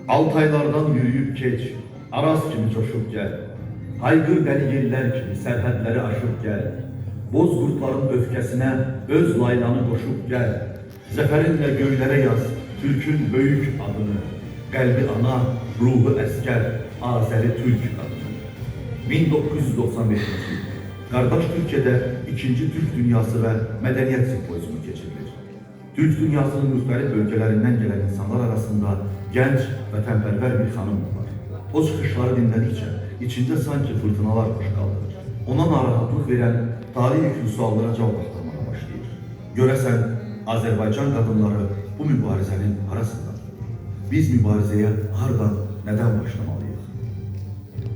Altaylardan yürüyüp geç, Aras kimi coşup gel. Haygır deli yerler kimi sərhədləri aşıp gel. Bozqurtların öfkəsinə öz laylanı qoşub gəl. Zəfərinlə göylərə yaz Türkün böyük adını. Qəlbi ana, ruhu əskər, Azəri Türk adını. 1995-ci il qardaş Türkiyədə 2-ci Türk Dünyası və Mədəniyyət Simpoziumu keçirilir. Türk dünyasının müxtəlif bölgələrindən gələn insanlar arasında gənc vətənpərvər bir xanım var. O çıxışları dinlədikcə içində sanki fırtınalar baş qaldırır. Ona narahatlıq verən tarih yüklü suallara cavab axtarmağa başlayır. Görəsən, Azərbaycan qadınları bu mübarizənin arasındadır. Biz mübarizəyə hardan, nədən başlamalıyıq?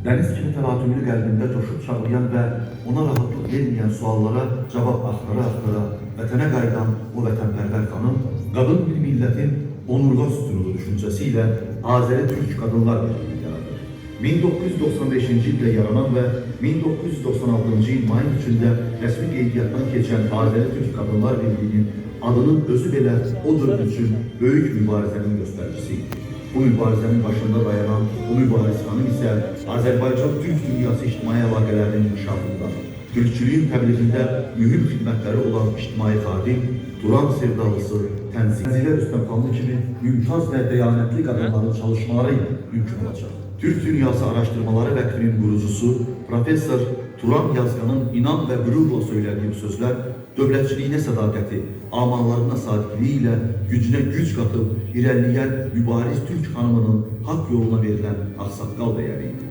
Dəniz kimi təlatümlü qəlbində coşub çağlayan və ona rahatlıq verməyən suallara cavab axtara-axtara vətənə qayıdan o vətənpərvər xanım, qadın bir millətin onurğa sütunudur düşüncəsi ilə Azəri Türk Qadınlar Birliğini yaradır. 1995-ci ildə yaranan və 1996-cı il mayın 3-də rəsmi qeydiyyatdan keçən Azəri Türk Qadınlar Birliğinin adının özü belə o dövr üçün böyük mübarizənin göstəricisi idi. Bu mübarizənin başında dayanan o mübariz xanım isə Azərbaycan Türk dünyası ictimai əlaqələrinin inkişafında, türkçülüyün təbliğində mühüm xidmətləri olan ictimai xadim, Turan sevdalısı, Tənzilə Rüstəmxanlı kimi mümtaz və dəyanətli qadınların çalışmaları ilə mümkün olacaq. Türk Dünyası Araştırmaları Vəkfinin qurucusu Profesör Turan Yazganın inan və qürurla söylədiyi sözlər dövlətçiliyinə sədaqəti, amanlarına sadiqliyi ilə gücünə güc qatıb irəliləyən mübariz Türk xanımının haqq yoluna verilən ağsaqqal dəyəri idi.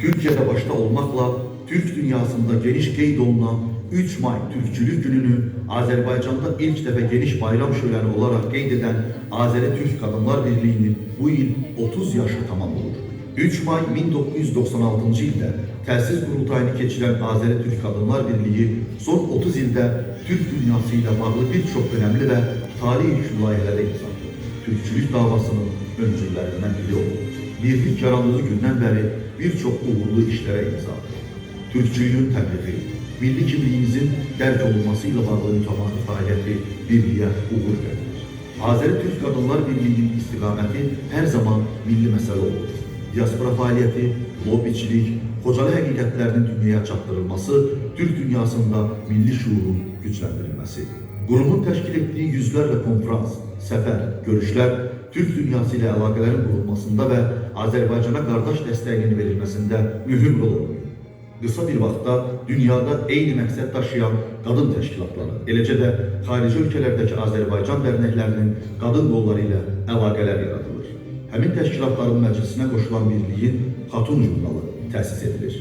Türkiye'de başta olmakla Türk dünyasında geniş qeyd olunan 3 May Türkçülük gününü Azerbaycan'da ilk defa geniş bayram şöleni olarak qeyd edən Azəri Türk Qadınlar Birliği'nin bu yıl 30 yaşı tamam olur. 3 May 1996-cı ildə təsis qurultayını keçirən Azəri Türk Qadınlar Birliği son 30 ildə Türk dünyası ilə bağlı bir çox önemli və tarih yüklü layihələrə imza atdı. Türkçülük davasının öncülərindən biri oldu. Birlik yarandığı gündən bəri bir çox uğurlu işlərə imza atdı. Türkçülüğün təbliği, milli kimliyimizin dərk olunması ilə bağlı mütəmadi fəaliyyəti birliyə uğur gətirir. Azəri Türk Qadınlar Birliği'nin istiqaməti hər zaman milli məsələ olur. Diaspora fəaliyyəti, lobbiçilik, Xocalı həqiqətlərinin dünyaya çatdırılması, Türk dünyasında milli şuurun gücləndirilməsi. Qurumun təşkil etdiyi yüzlərlə konferans, səfər, görüşlər Türk dünyası ilə əlaqələrin qurulmasında və Azərbaycana qardaş dəstəyinin verilməsində mühüm rol oynuyor. Qısa bir vaxtda dünyada eyni məqsəd daşıyan qadın təşkilatları, eləcə də xarici ölkələrdəki Azərbaycan dərnəklərinin qadın qolları ilə əlaqələr yaradılır. Həmin təşkilatların məclisinə qoşulan birliyin Xatun jurnalı təsis edilir.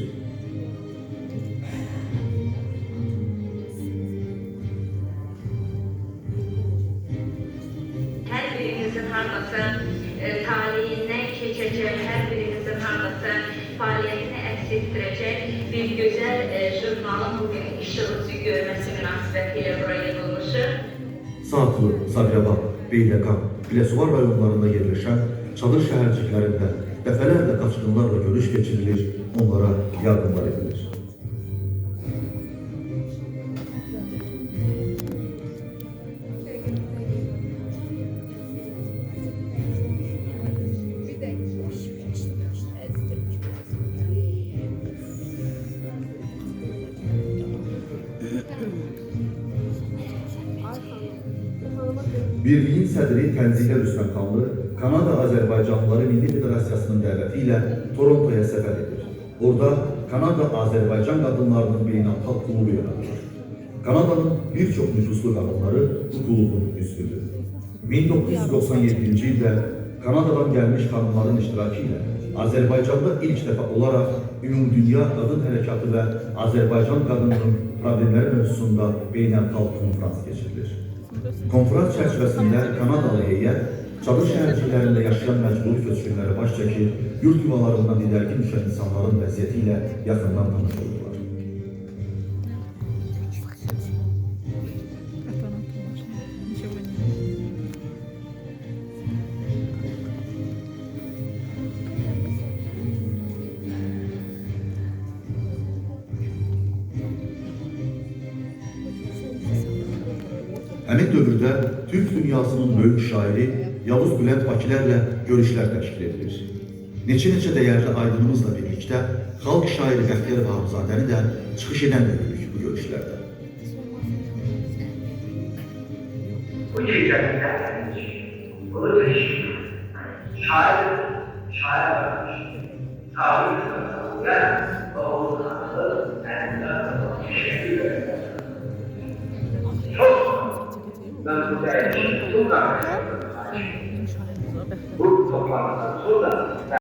Hər birimizin hardasa talihindən keçəcək, hər birimizin hardasa fəaliyyətini əks etdirəcək bir gözəl jurnalın bugün işığımızı görməsi münasibətilə buraya yığılmışıq. Saatlı, Sabirabad, Beyləqan, Biləsuvar rayonlarında yerləşən çadır şəhərciklərində dəfələrlə qaçqınlarla görüş keçirilir, onlara yardımlar edilir. Birliğin sədri Tənzilə Rüstəmxanlı Kanada Azərbaycanlıları Milli Federasiyasının dəvəti ilə Torontoya səfər edir. Orada Kanada Azərbaycan qadınlarının beynəlxalq klubu yaradılır. Kanada'nın bir çox nüfuslu qadınları bu klubun üzvüdür. 1997-ci ildə Kanadadan gəlmiş xanımların iştirakı ilə Azərbaycanda ilk dəfə olaraq Ümumdünya Qadın Hərəkatı və Azərbaycan qadınının problemləri mövzusunda beynəlxalq konferans keçirilir. Konferans çərçivəsində Kanadalı heyət çadır şəhərciklərində yaşayan məcburi köçkünləri baş çəkir, yurt yuvalarından didərgin düşən insanların vəziyyəti ilə yaxından tanış olurlar. Həmin dövrdə Türk dünyasının böyük şairi Yavuz Bülent Bakilərlə görüşlər təşkil edilir. Neçə dəyərli aydınımızla birlikdə xalq şairi Bəxtiyar Vahabzadəni də çıxış edən görürük bu görüşlərdə. Bu gecədən bunu değişik. Şair varmış. Tarih sanatçılar ve onun kanıtı teşekkür ederim. Ben bu dergi bu toplantıdan sonra